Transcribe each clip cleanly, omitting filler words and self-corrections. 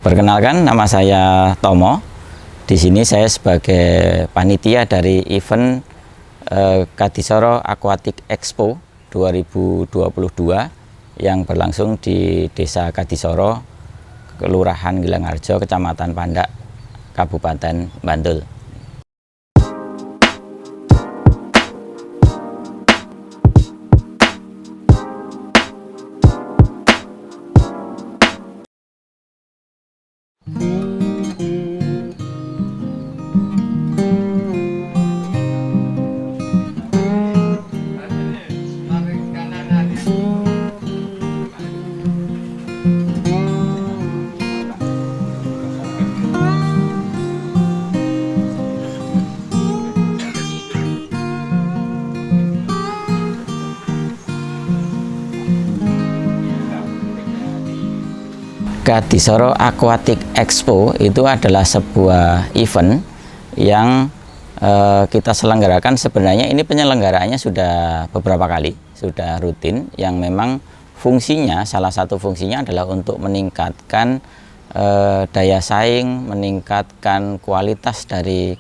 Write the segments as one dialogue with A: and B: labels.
A: Perkenalkan, nama saya Tomo. Di sini saya sebagai panitia dari event Kadisoro Aquatic Expo 2022 yang berlangsung di Desa Kadisoro, Kelurahan Gilang-Harjo, Kecamatan Pandak, Kabupaten Bantul. Kadisoro Aquatic Expo itu adalah sebuah event yang kita selenggarakan. Sebenarnya ini penyelenggaraannya sudah beberapa kali, sudah rutin, yang memang fungsinya, salah satu fungsinya adalah untuk meningkatkan daya saing, meningkatkan kualitas dari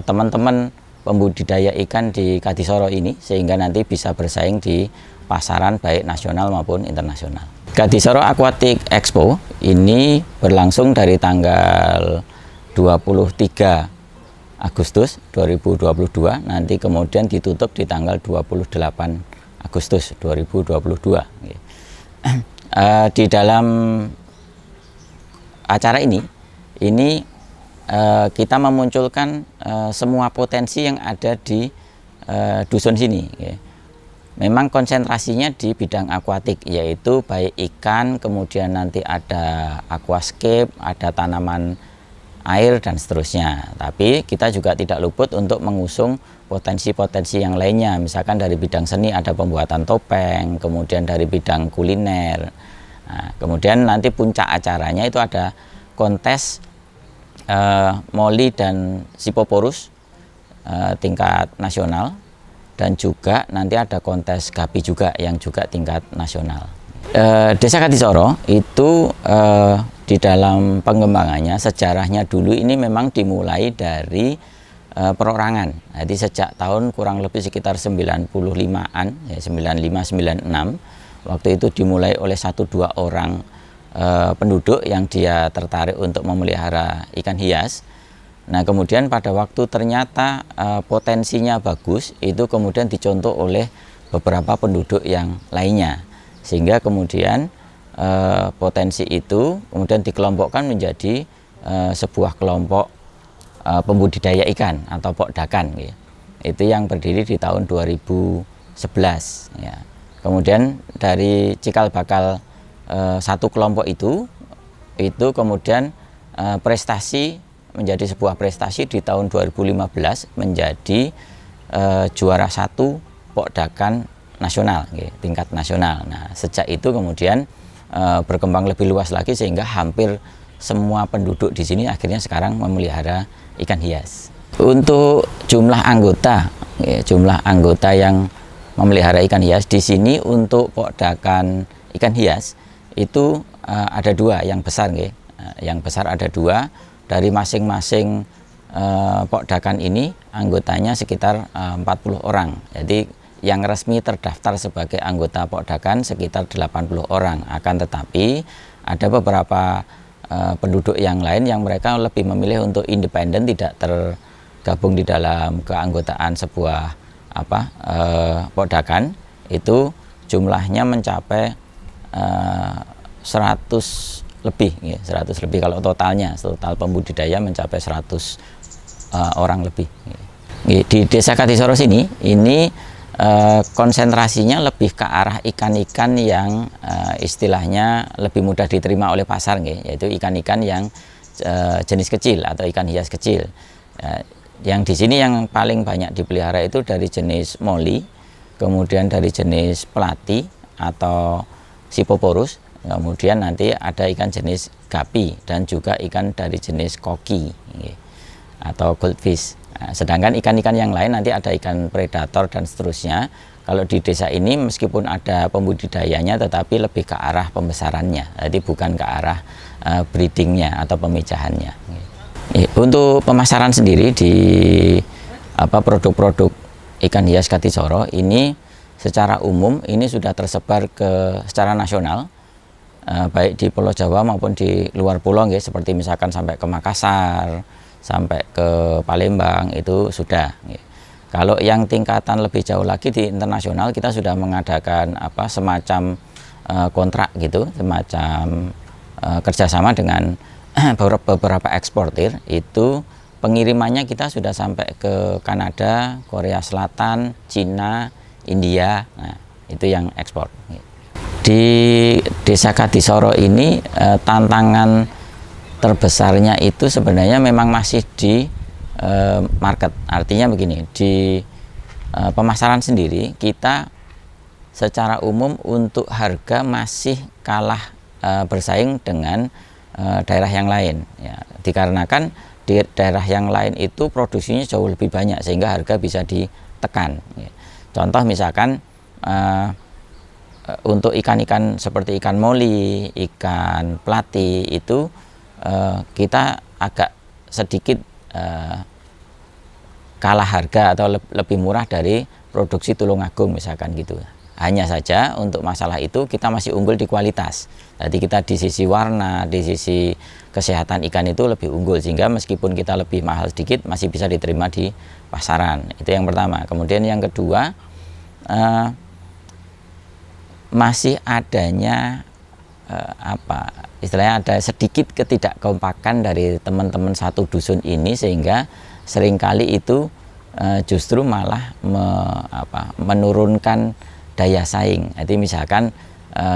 A: teman-teman pembudidaya ikan di Kadisoro ini, sehingga nanti bisa bersaing di pasaran baik nasional maupun internasional. Kadisoro Aquatic Expo ini berlangsung dari tanggal 23 Agustus 2022, nanti kemudian ditutup di tanggal 28 Agustus 2022. Di dalam acara ini kita memunculkan semua potensi yang ada di dusun sini. Memang konsentrasinya di bidang akuatik, yaitu baik ikan, kemudian nanti ada aquascape, ada tanaman air dan seterusnya. Tapi kita juga tidak luput untuk mengusung potensi-potensi yang lainnya. Misalkan dari bidang seni ada pembuatan topeng, kemudian dari bidang kuliner. Nah, kemudian nanti puncak acaranya itu ada kontes Moli dan Sipoporus tingkat nasional. Dan juga nanti ada kontes Gapi juga yang juga tingkat nasional. Desa Kadisoro itu di dalam pengembangannya, sejarahnya dulu ini memang dimulai dari perorangan. Jadi sejak tahun kurang lebih sekitar 95-an, ya 95-96, waktu itu dimulai oleh 1-2 orang penduduk yang dia tertarik untuk memelihara ikan hias. Nah, kemudian pada waktu ternyata potensinya bagus, itu kemudian dicontoh oleh beberapa penduduk yang lainnya, sehingga kemudian potensi itu kemudian dikelompokkan menjadi sebuah kelompok pembudidaya ikan atau pokdakan, ya. Itu yang berdiri di tahun 2011, ya. Kemudian dari cikal bakal satu kelompok itu kemudian prestasi menjadi sebuah prestasi di tahun 2015 menjadi juara 1 pokdakan nasional, tingkat nasional. Nah, sejak itu kemudian berkembang lebih luas lagi, sehingga hampir semua penduduk di sini akhirnya sekarang memelihara ikan hias. Untuk jumlah anggota yang memelihara ikan hias di sini untuk pokdakan ikan hias itu ada 2 yang besar, yang besar ada 2. Dari masing-masing pokdakan ini anggotanya sekitar 40 orang. Jadi yang resmi terdaftar sebagai anggota pokdakan sekitar 80 orang. Akan tetapi ada beberapa penduduk yang lain yang mereka lebih memilih untuk independen, tidak tergabung di dalam keanggotaan sebuah pokdakan. Itu jumlahnya mencapai 100 lebih, ya, 100 lebih kalau total pembudidaya mencapai 100 orang lebih. Di Desa Kadisoro sini ini konsentrasinya lebih ke arah ikan-ikan yang istilahnya lebih mudah diterima oleh pasar, yaitu ikan-ikan yang jenis kecil atau ikan hias kecil. Yang di sini yang paling banyak dipelihara itu dari jenis Moli, kemudian dari jenis Pelati atau Sipoporus. Kemudian nanti ada ikan jenis Gapi dan juga ikan dari jenis Koki atau goldfish. Nah, sedangkan ikan-ikan yang lain nanti ada ikan predator dan seterusnya. Kalau di desa ini meskipun ada pembudidayanya, tetapi lebih ke arah pembesarannya, jadi bukan ke arah breedingnya atau pemijahannya. Untuk pemasaran sendiri di produk-produk ikan hias Katisoro ini secara umum ini sudah tersebar secara nasional, baik di Pulau Jawa maupun di luar pulau, seperti misalkan sampai ke Makassar, sampai ke Palembang, itu sudah. Kalau yang tingkatan lebih jauh lagi di internasional, kita sudah mengadakan semacam kontrak gitu, semacam kerjasama dengan beberapa eksportir. Itu pengirimannya kita sudah sampai ke Kanada, Korea Selatan, Cina, India. Nah, itu yang ekspor. Di Desa Katisoro ini tantangan terbesarnya itu sebenarnya memang masih di market. Artinya begini, di pemasaran sendiri kita secara umum untuk harga masih kalah bersaing dengan daerah yang lain, ya, dikarenakan di daerah yang lain itu produksinya jauh lebih banyak sehingga harga bisa ditekan. Ya. Contoh misalkan untuk ikan-ikan seperti ikan moli, ikan plati itu kita agak sedikit kalah harga atau lebih murah dari produksi Tulungagung misalkan gitu. Hanya saja untuk masalah itu kita masih unggul di kualitas. Jadi kita di sisi warna, di sisi kesehatan ikan itu lebih unggul, sehingga meskipun kita lebih mahal sedikit masih bisa diterima di pasaran. Itu yang pertama. Kemudian yang kedua, masih adanya istilahnya ada sedikit ketidakkompakan dari teman-teman satu dusun ini, sehingga seringkali itu justru malah menurunkan daya saing. Jadi misalkan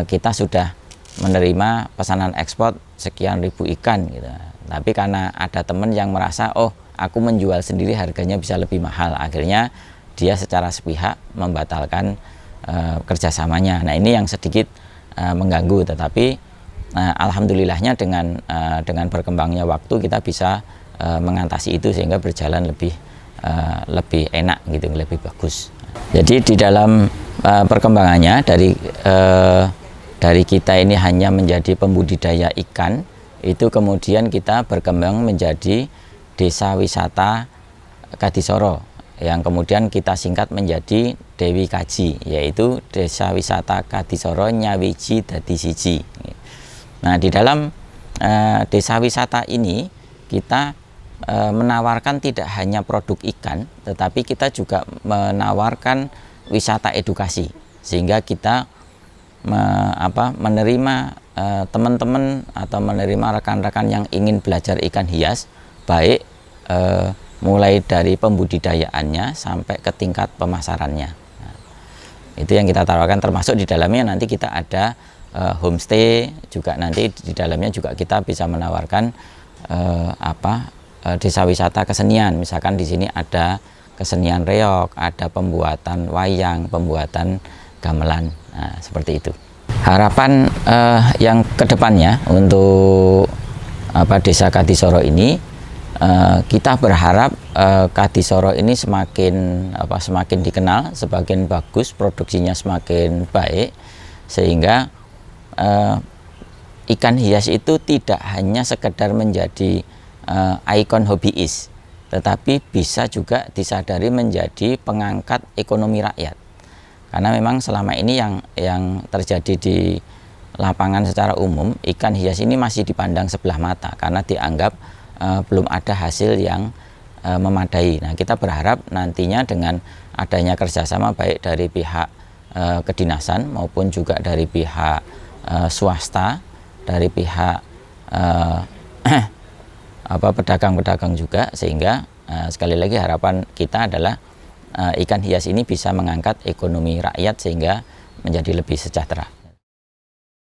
A: kita sudah menerima pesanan ekspor sekian ribu ikan gitu, tapi karena ada teman yang merasa, oh aku menjual sendiri harganya bisa lebih mahal, akhirnya dia secara sepihak membatalkan kerjasamanya. Nah, ini yang sedikit mengganggu, tetapi alhamdulillahnya dengan berkembangnya waktu kita bisa mengatasi itu sehingga berjalan lebih enak gitu, lebih bagus. Jadi di dalam perkembangannya dari kita ini hanya menjadi pembudidaya ikan, itu kemudian kita berkembang menjadi desa wisata Katisoro, yang kemudian kita singkat menjadi Dewi Kaji, yaitu desa wisata Katisoro Nyawiji Dadi Siji. Nah, di dalam desa wisata ini kita menawarkan tidak hanya produk ikan, tetapi kita juga menawarkan wisata edukasi, sehingga kita menerima teman-teman atau menerima rekan-rekan yang ingin belajar ikan hias, baik mulai dari pembudidayaannya sampai ke tingkat pemasarannya. Nah, itu yang kita tawarkan, termasuk di dalamnya nanti kita ada homestay juga, nanti di dalamnya juga kita bisa menawarkan desa wisata kesenian. Misalkan di sini ada kesenian reog, ada pembuatan wayang, pembuatan gamelan. Nah, seperti itu. Harapan yang kedepannya untuk desa Katisoro ini, kita berharap Katisoro ini semakin dikenal, semakin bagus, produksinya semakin baik, sehingga ikan hias itu tidak hanya sekedar menjadi ikon hobiis, tetapi bisa juga disadari menjadi pengangkat ekonomi rakyat. Karena memang selama ini yang terjadi di lapangan secara umum, ikan hias ini masih dipandang sebelah mata karena dianggap belum ada hasil yang memadai. Nah, kita berharap nantinya dengan adanya kerjasama baik dari pihak kedinasan maupun juga dari pihak swasta, dari pihak pedagang-pedagang juga, sehingga sekali lagi harapan kita adalah ikan hias ini bisa mengangkat ekonomi rakyat sehingga menjadi lebih sejahtera.